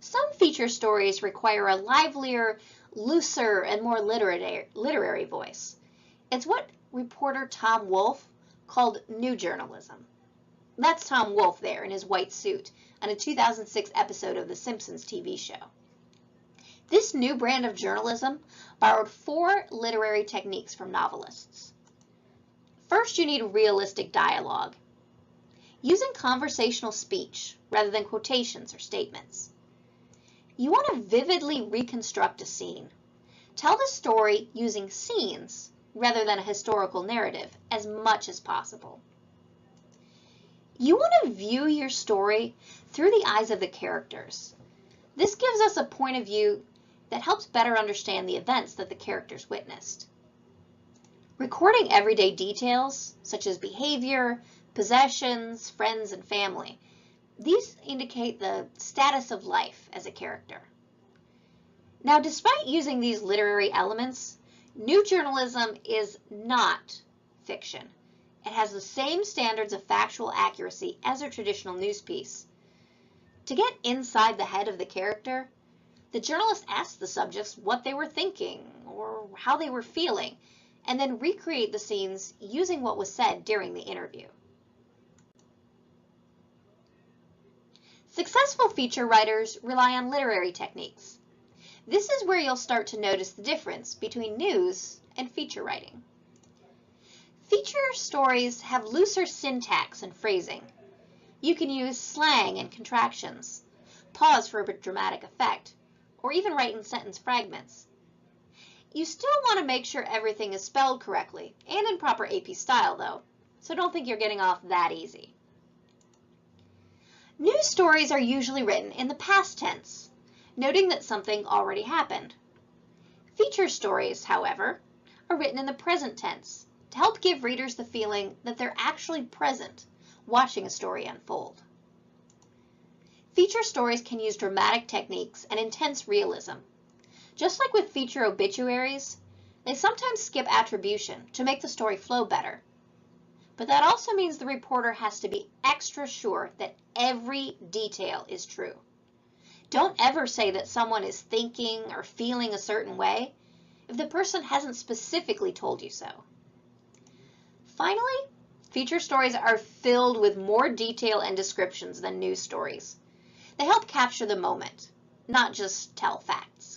Some feature stories require a livelier, looser, and more literary voice. It's what reporter Tom Wolfe called new journalism. That's Tom Wolfe there in his white suit on a 2006 episode of The Simpsons TV show. This new brand of journalism borrowed 4 literary techniques from novelists. First, you need realistic dialogue, using conversational speech rather than quotations or statements. You want to vividly reconstruct a scene. Tell the story using scenes rather than a historical narrative as much as possible. You want to view your story through the eyes of the characters. This gives us a point of view that helps better understand the events that the characters witnessed. Recording everyday details, such as behavior, possessions, friends, and family, these indicate the status of life as a character. Now, despite using these literary elements, new journalism is not fiction. It has the same standards of factual accuracy as a traditional news piece. To get inside the head of the character, the journalist asks the subjects what they were thinking or how they were feeling, and then recreate the scenes using what was said during the interview. Successful feature writers rely on literary techniques. This is where you'll start to notice the difference between news and feature writing. Feature stories have looser syntax and phrasing. You can use slang and contractions, pause for a dramatic effect, or even write in sentence fragments. You still want to make sure everything is spelled correctly and in proper AP style though, so don't think you're getting off that easy. News stories are usually written in the past tense, noting that something already happened. Feature stories, however, are written in the present tense to help give readers the feeling that they're actually present, watching a story unfold. Feature stories can use dramatic techniques and intense realism. Just like with feature obituaries, they sometimes skip attribution to make the story flow better. But that also means the reporter has to be extra sure that every detail is true. Don't ever say that someone is thinking or feeling a certain way if the person hasn't specifically told you so. Finally, feature stories are filled with more detail and descriptions than news stories. They help capture the moment, not just tell facts.